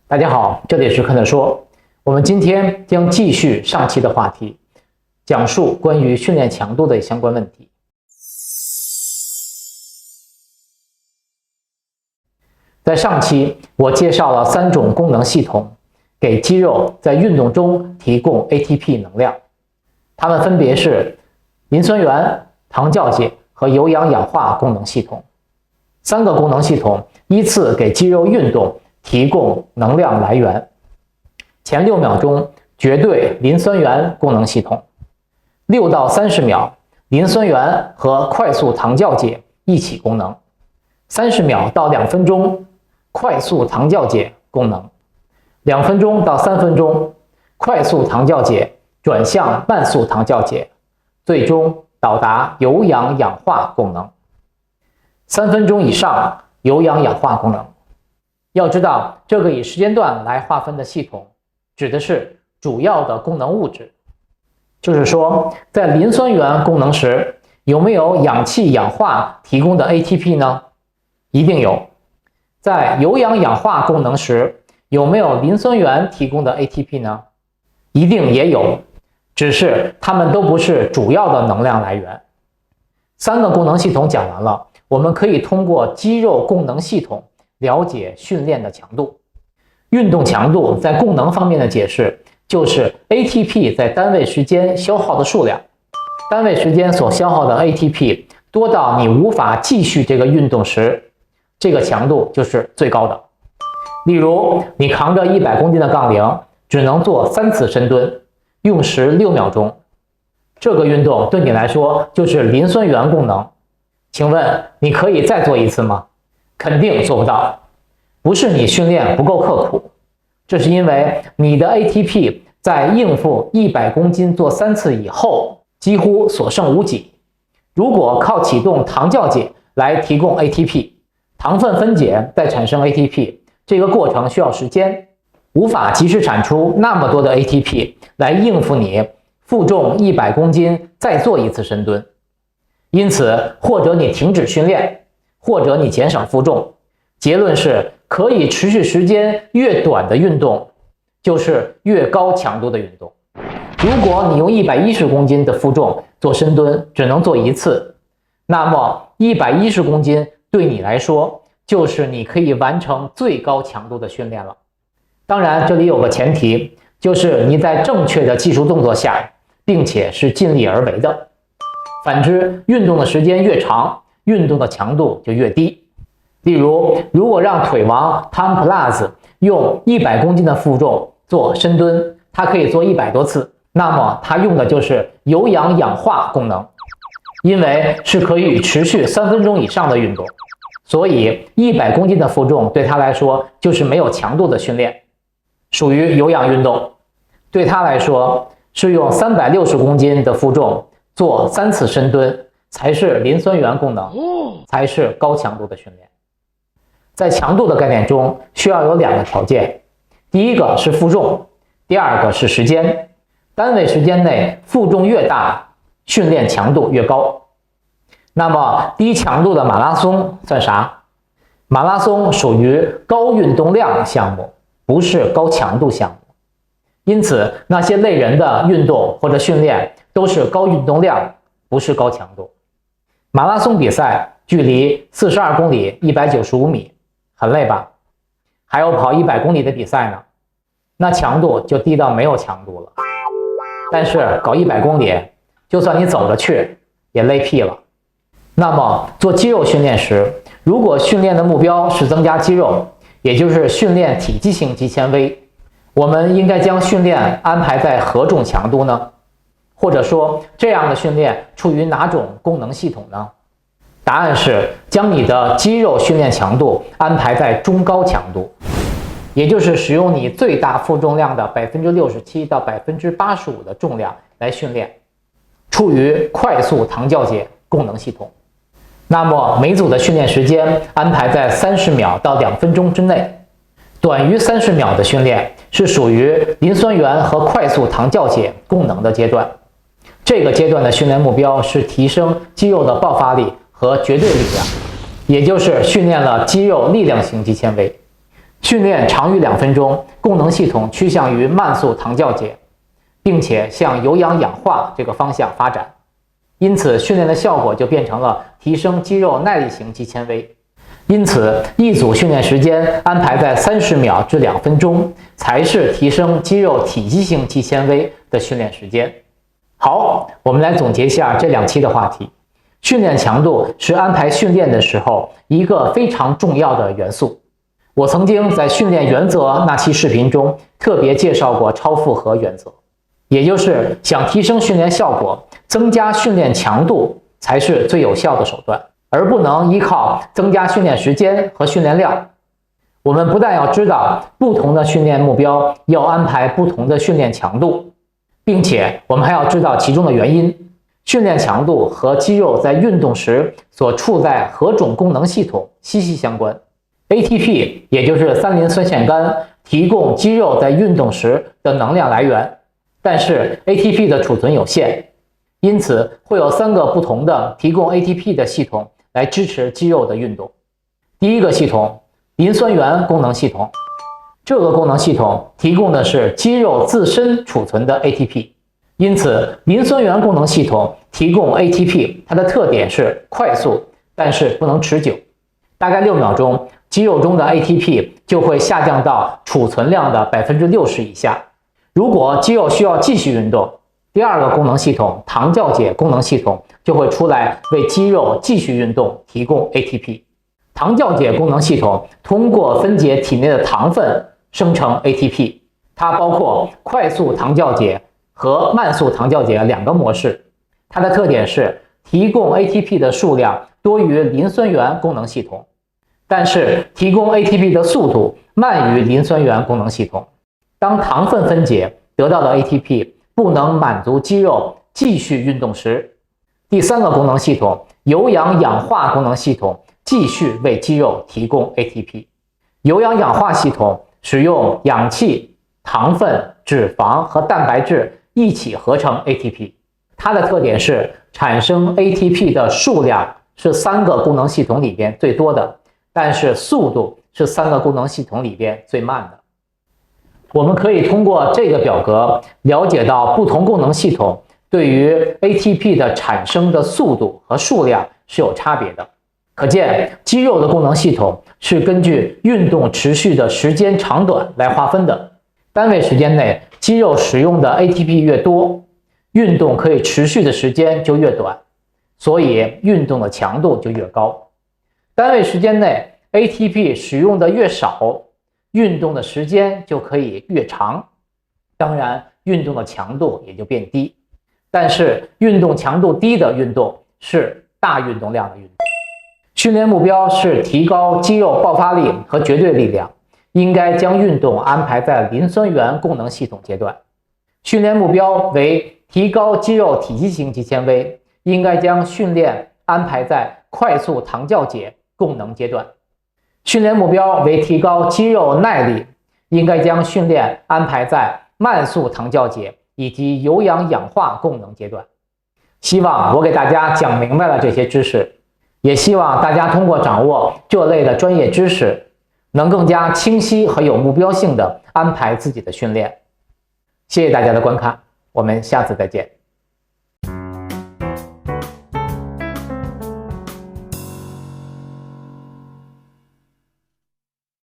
大家好，这里是肯德说。我们今天将继续上期的话题，讲述关于训练强度的相关问题。在上期，我介绍了3种功能系统，给肌肉在运动中提供 ATP 能量，它们分别是磷酸原、糖酵解和有氧氧化功能系统。3个功能系统依次给肌肉运动提供能量来源。前6秒钟绝对磷酸原功能系统，6到30秒磷酸原和快速糖酵解一起功能，30秒到2分钟快速糖酵解功能，2分钟到3分钟快速糖酵解转向慢速糖酵解，最终到达有氧氧化功能，3分钟以上有氧氧化功能。要知道，这个以时间段来划分的系统指的是主要的功能物质，就是说在磷酸原功能时有没有氧气氧化提供的 ATP 呢？一定有。在有氧氧化功能时有没有磷酸原提供的 ATP 呢？一定也有，只是它们都不是主要的能量来源。3个功能系统讲完了，我们可以通过肌肉功能系统了解训练的强度。运动强度在功能方面的解释就是 ATP 在单位时间消耗的数量，单位时间所消耗的 ATP 多到你无法继续这个运动时，这个强度就是最高的。例如你扛着100公斤的杠铃只能做3次深蹲，用时6秒钟，这个运动对你来说就是磷酸原功能。请问你可以再做一次吗？肯定做不到。不是你训练不够刻苦，这是因为你的 ATP 在应付100公斤做3次以后几乎所剩无几。如果靠启动糖酵解来提供 ATP， 糖分分解再产生 ATP， 这个过程需要时间，无法及时产出那么多的 ATP 来应付你负重100公斤再做一次深蹲。因此，或者你停止训练，或者你减少负重。结论是，可以持续时间越短的运动就是越高强度的运动。如果你用110公斤的负重做深蹲只能做1次，那么110公斤对你来说就是你可以完成最高强度的训练了。当然这里有个前提，就是你在正确的技术动作下，并且是尽力而为的。反之，运动的时间越长，运动的强度就越低。例如，如果让腿王 Tom Plus 用100公斤的负重做深蹲，他可以做100多次，那么他用的就是有氧氧化功能，因为是可以持续3分钟以上的运动，所以100公斤的负重对他来说就是没有强度的训练，属于有氧运动。对他来说，是用360公斤的负重做3次深蹲才是磷酸原功能，才是高强度的训练。在强度的概念中，需要有2个条件，第一个是负重，第2个是时间。单位时间内负重越大，训练强度越高。那么低强度的马拉松算啥？马拉松属于高运动量项目，不是高强度项目。因此那些累人的运动或者训练都是高运动量，不是高强度。马拉松比赛距离42公里195米，很累吧？还有跑100公里的比赛呢，那强度就低到没有强度了。但是搞100公里，就算你走着去也累屁了。那么做肌肉训练时，如果训练的目标是增加肌肉，也就是训练体积性肌纤维，我们应该将训练安排在何种强度呢？或者说这样的训练处于哪种功能系统呢？答案是将你的肌肉训练强度安排在中高强度，也就是使用你最大负重量的67%到85%的重量来训练，处于快速糖酵解功能系统。那么每组的训练时间安排在30秒到2分钟之内，短于30秒的训练是属于磷酸原和快速糖酵解功能的阶段。这个阶段的训练目标是提升肌肉的爆发力和绝对力量，也就是训练了肌肉力量型肌纤维。训练长于2分钟，功能系统趋向于慢速糖酵解，并且向有氧氧化这个方向发展。因此，训练的效果就变成了提升肌肉耐力型肌纤维。因此，一组训练时间安排在30秒至2分钟，才是提升肌肉体积型肌纤维的训练时间。好，我们来总结一下这2期的话题。训练强度是安排训练的时候一个非常重要的元素。我曾经在训练原则那期视频中特别介绍过超负荷原则，也就是想提升训练效果，增加训练强度才是最有效的手段，而不能依靠增加训练时间和训练量。我们不但要知道不同的训练目标要安排不同的训练强度，并且我们还要知道其中的原因。训练强度和肌肉在运动时所处在何种功能系统息息相关。ATP 也就是三磷酸腺苷提供肌肉在运动时的能量来源，但是 ATP 的储存有限，因此会有3个不同的提供 ATP 的系统来支持肌肉的运动。第一个系统，磷酸源功能系统，这个功能系统提供的是肌肉自身储存的 ATP， 因此磷酸源功能系统提供 ATP， 它的特点是快速，但是不能持久，大概6秒钟，肌肉中的 ATP 就会下降到储存量的 60% 以下。如果肌肉需要继续运动，第2个功能系统糖酵解功能系统就会出来为肌肉继续运动提供 ATP。糖酵解功能系统通过分解体内的糖分生成 ATP， 它包括快速糖酵解和慢速糖酵解2个模式。它的特点是提供 ATP 的数量多于磷酸源功能系统，但是提供 ATP 的速度慢于磷酸源功能系统。当糖分分解得到的 ATP 不能满足肌肉继续运动时，第3个功能系统有氧氧化功能系统继续为肌肉提供 ATP。 有氧氧化系统使用氧气、糖分、脂肪和蛋白质一起合成 ATP， 它的特点是产生 ATP 的数量是3个功能系统里边最多的，但是速度是3个功能系统里边最慢的。我们可以通过这个表格了解到不同功能系统对于 ATP 的产生的速度和数量是有差别的。可见肌肉的功能系统是根据运动持续的时间长短来划分的，单位时间内肌肉使用的 ATP 越多，运动可以持续的时间就越短，所以运动的强度就越高。单位时间内 ATP 使用的越少，运动的时间就可以越长，当然运动的强度也就变低。但是运动强度低的运动是大运动量的运动。训练目标是提高肌肉爆发力和绝对力量，应该将运动安排在磷酸源功能系统阶段。训练目标为提高肌肉体积型肌纤维，应该将训练安排在快速糖酵解功能阶段。训练目标为提高肌肉耐力，应该将训练安排在慢速糖酵解以及有氧氧化功能阶段。希望我给大家讲明白了这些知识，也希望大家通过掌握这类的专业知识，能更加清晰和有目标性地安排自己的训练。谢谢大家的观看，我们下次再见。